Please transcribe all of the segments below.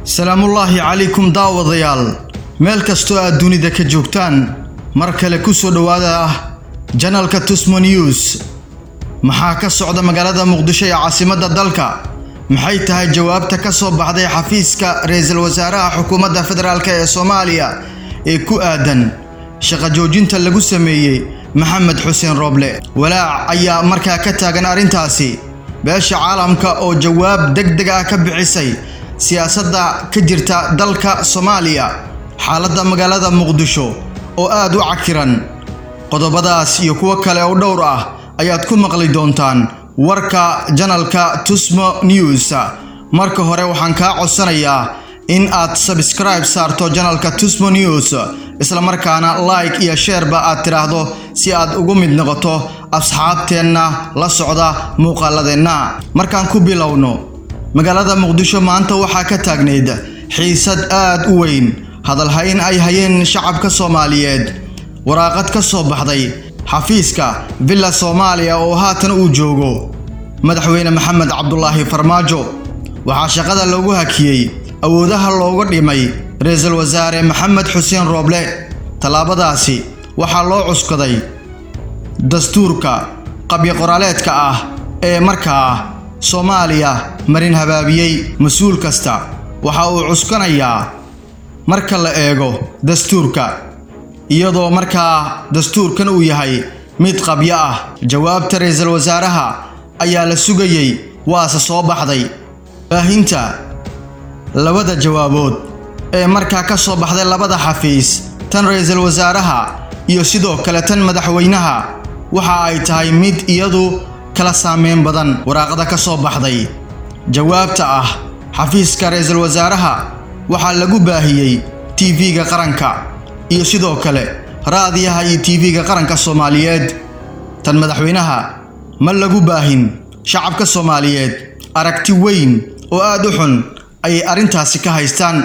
salaamullaahi calaykum daawadayaal meel kastoo aad dunida ka joogtaan mar kale ku soo dhawaada channelka Tusmo News. maxaa ka socda magaalada Muqdisho ee caasimadda dalka? maxay tahay jawaabta ka soo baxday xafiiska ra'iisul wasaaraha xukuumadda federaalka ee Soomaaliya ee ku aadan shaqo joojinta lagu sameeyay Maxamed Xuseen Roble? walaac ayaa markaa ka taagan arintaasi beesha caalamka oo jawaab degdeg ah ka bixisay siyaasadda ka jirta dalka Soomaaliya, xaaladda magaalada Muqdisho oo aad u cakiran. qodobadaas iyo kuwa kale oo dhowr ah ayaad ku maqli doontaan warka channelka Tusmo News. marka hore waxaan ka codsanayaa in aad subscribe saarto channelka Tusmo News, isla markaana like iyo share ba aad tiraahdo si aad ugu mid noqoto asxaabteena la socda muuqaaladeena. markaan ku bilowno, magaalada Muqdisho maanta waxaa ka taagneyd xiisad aad u weyn, hadal hayn ay hayeen shacabka Soomaaliyeed. waraaqad ka soo baxday xafiiska Villa Soomaaliya oo haatan uu joogo madaxweyne Maxamed Cabdullaahi Farmaajo, waxaa shaqada loogu hakiyay awoodaha looga dhimay ra'iisul wasaare Maxamed Xuseen Roble. talaabadaasi waxaa loo cuskaday dastuurka qabyo qoraaleedka ah ee markaa Soomaaliya marin habaabiyay. mas'uul kasta waxa uu cuskanayaa marka la eego dastuurka, iyadoo markaa dastuurkan uu yahay mid qabyo ah. jawaabta ra'iisul wasaaraha ayaa la sugayay, waase soo baxday. baahinta labada jawaabood ee markaa ka soo baxday labada xafiis, tan ra'iisul wasaaraha iyo sidoo kale tan madaxweynaha, waxa ay tahay mid iyadu kala saameyn badan. waraaqada ka soo baxday jawaabta ah xafiiska ra'iisul wasaaraha waxaa lagu baahiyay TV-ga qaranka iyo sidoo kale raadiyaha iyo TV-ga qaranka Soomaaliyeed. tan madaxweynaha ma lagu baahin. shacabka Soomaaliyeed aragti weyn oo aad u xun ay arintaasi ka haystaan.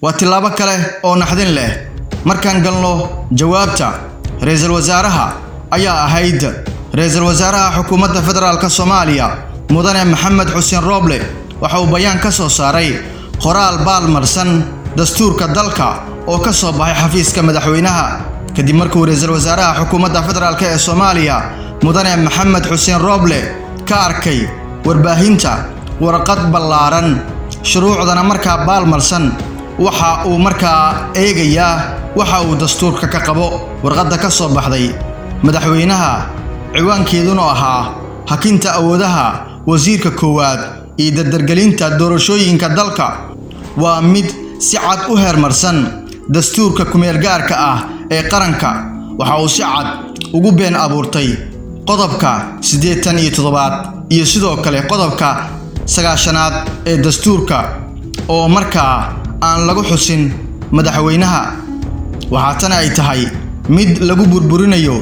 waa tilaabo kale oo naxdin leh. markaan galno jawaabta ra'iisul wasaaraha ayaa ahayd ra'iisul wasaaraha xukuumadda federaalka Soomaaliya mudane Maxamed Xuseen Roble waxa uu bayaan ka soo saaray qoraal baalmarsan dastuurka dalka oo ka soo baxay xafiiska madaxweynaha kadib markuu ra'iisul wasaaraha xukuumadda federaalka ee Soomaaliya mudane Maxamed Xuseen Roble ka arkay warbaahinta warqad ballaaran shuruucdana markaa baalmarsan. waxa uu markaa eegayaa waxa uu dastuurka ka qabo. warqadda ka soo baxday madaxweynaha ciwaankeeduna ahaa hakinta awoodaha wasiirka koowaad iyo dardargelinta doorashooyinka dalka waa mid si cad u heermarsan dastuurka kumeel gaarka ah ee qaranka. waxa uu si cad ugu been abuurtay qodobka 87 iyo sidoo kale qodobka 9aad ee dastuurka oo markaa aan lagu xusin madaxweynaha. waxaa tan ay tahay mid lagu burburinayo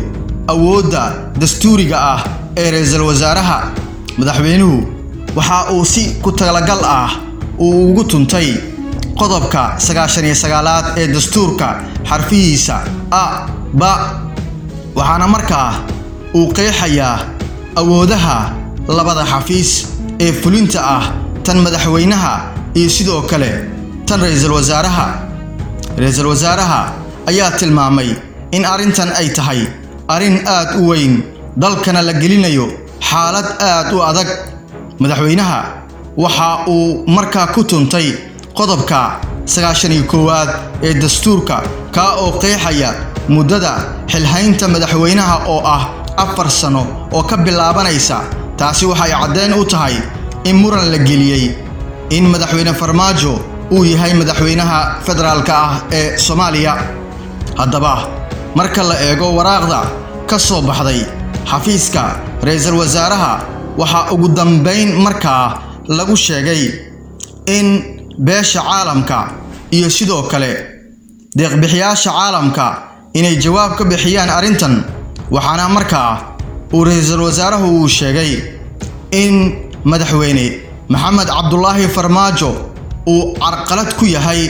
awoodda dastuuriga ah ee ra'iisul wasaaraha. madaxweynuhu waxa uu si ku talagal ah ugu tuntay qodobka 99aad ee dastuurka xarfihiisa a ba, waxaana markaa uu qeexayaa awoodaha labada xafiis ee fulinta ah, tan madaxweynaha iyo sidoo kale tan ra'iisul wasaaraha. ra'iisul wasaaraha ayaa tilmaamay in arintan ay tahay arin aad u weyn, dalkana la gelinayo xaalad aad u adag. madaxweynaha waxa uu markaa ku tuntay qodobka 91aad ee dastuurka ka oo qeexaya muddada xilhaynta madaxweynaha oo ah 4 sano oo ka bilaabanaysa. taasi waxay caddeyn u tahay in muran la geliyay in madaxweyne Farmaajo uu yahay madaxweynaha federaalka ah ee Soomaaliya. haddaba marka la eego waraaqda ka soo baxday xafiiska ra'iisul wasaaraha, waxa ugu dambeyn markaa lagu sheegay in beesha caalamka iyo sidoo kale deeq-bixiyaasha caalamka inay jawaab ka bixiyaan arintan. waxaana markaa uu ra'iisul wasaaruhu uu sheegay in madaxweyne Maxamed Cabdullaahi Farmaajo uu carqalad ku yahay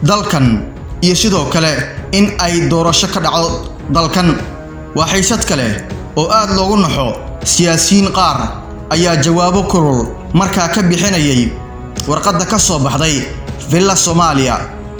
dalkan iyo sidoo kale in ay doorasho ka dhacdo dalkan. waa xiisad kale oo aad loogu naxo. siyaasiyiin qaar ayaa jawaabo kulul markaa ka bixinayay warqadda ka soo baxday villa Soomaaliya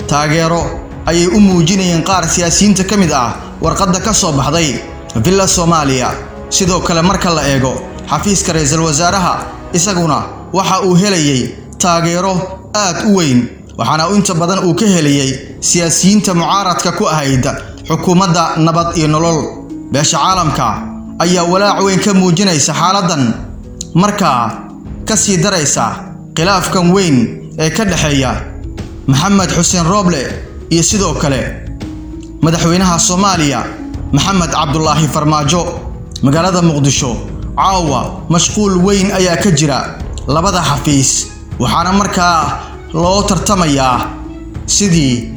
taageero ayay u muujinayeen qaar siyaasiyiinta kamid ah warqadda ka soo baxday villa Soomaaliya sidoo kale marka la eego xafiiska ra'iisul wasaaraha isaguna waxa uu helayay taageero aad u weyn waxaana inta badan uu ka helayay siyaasiyiinta mucaaradka ku ahayd xukuumadda nabad iyo nolol beesha caalamka ayaa walaac weyn ka muujinaysa xaaladan marka ka sii daraysa khilaafkan weyn ee ka dhaxeeya Maxamed Xuseen Roble iyo sidoo kale madaxweynaha Soomaaliya Maxamed Cabdullaahi Farmaajo magaalada Muqdisho caawa mashquul weyn ayaa ka jira labada xafiis waxaana markaa loo tartamayaa sidii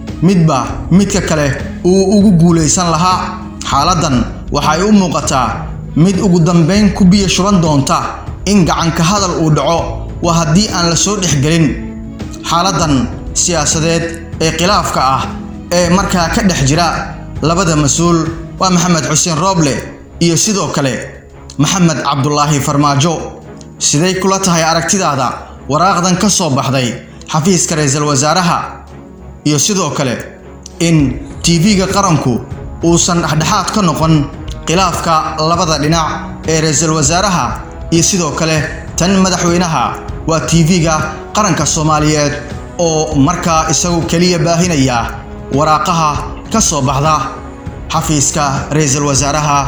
midka kale uu ugu guuleysan lahaa xaaladan waxay u muuqataa mid ugu dambeyn ku biyo shuban doonta in gacan ka hadal uu dhaco waa haddii aan la soo dhexgelin xaaladan siyaasadeed ee khilaafka ah ee markaa ka dhex jira labada mas'uul waa Maxamed Xuseen Roble iyo sidoo kale Maxamed Cabdullaahi Farmaajo siday kula tahay aragtidaada waraaqdan ka soo baxday xafiiska ra'iisul wasaaraha iyo sidoo kale in TV-ga qaranku uusan dhexdhexaad ka noqon khilaafka labada dhinac ee ra'iisul wasaaraha iyo sidoo kale tan madaxweynaha waa TV-ga qaranka Soomaaliyeed oo markaa isagu kaliya baahinaya waraaqaha ka soo baxda xafiiska ra'iisul wasaaraha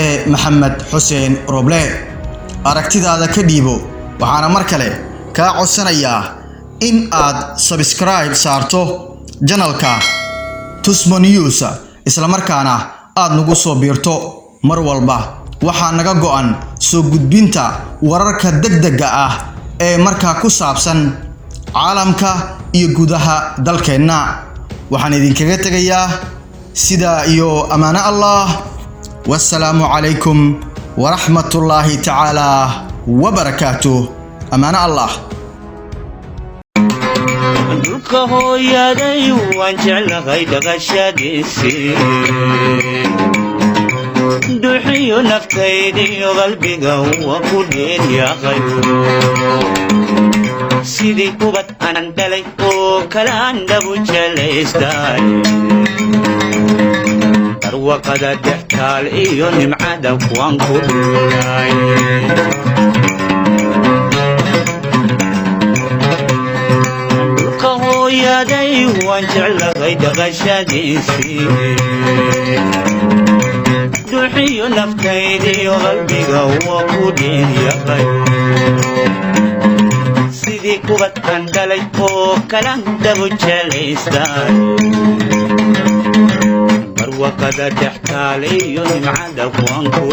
ee Maxamed Xuseen Roble aragtidaada ka dhiibo waxaana mar kale ka codsanayaa in aad subscribe saarto channelka Tusmo News isla markaana aad nagu soo biirto mar walba waxa naga go'an soo gudbinta wararka degdega ah ee markaa ku saabsan caalamka iyo gudaha dalkeena waxaan idinkaga tagayaa sida iyo amaana Allah والسلام عليكم ورحمة الله تعالى وبركاته أمان الله duxiyo naftaydiyo qalbiga waa ku dheer yahay sidii kubad aanan dhalay oo kala aan dhabu jelaystay darwaqada dhextaal iyo nimcada kuwan ku dhulay dhulka hooyaday waan jeclahay dhaqashadiisii duxiyo naftaydiyo qalbiga waa ku dheer yahay sidii kubad aan dhalay oo kala dhabu jelaystay وقد تحتالي ينعد وانكو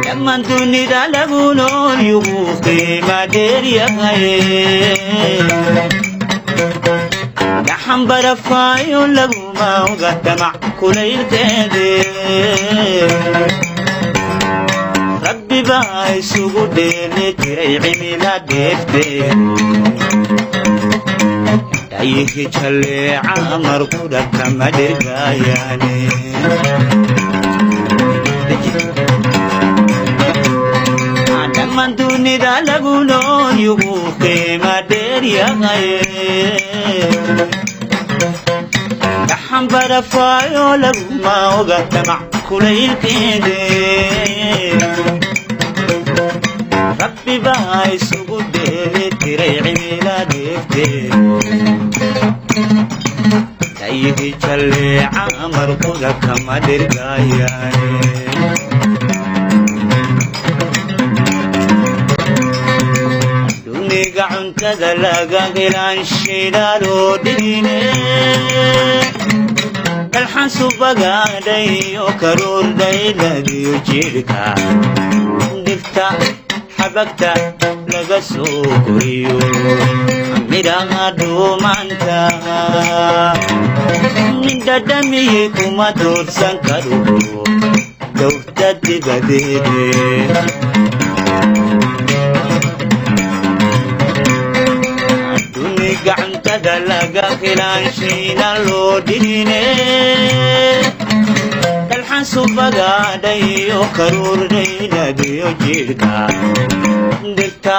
لما دوني دا لغونون يغوخي ما دير يغاي لحن برفايو لغو ما وقتمع كليل كدي ربي باي سوغو ديني تري عميلا ديفتي أيه جلي عمر كودا كما درقاياني لما دوني دا لغونون يغوخي ما دير يغاي لحن برفايو لغو ما وقتمع كليل كدي ربي باي سوغو ديني تري عميلا ديفتي تايهي جلي عمر قولا كما درقاياني دوني قعن كذا لقا غلان شلالو ديني الحاسو بقى دي وكرور دي لدي وجيركا دفتا حبكتا لقا سوكريو ميراها دومانتا نددمي كما دور سنكرو دورتا دبديدي دوني قعنتا دلقا خلان شينا لو ديني subagaadhayo karuurdhaynadiyo jidhka dhigta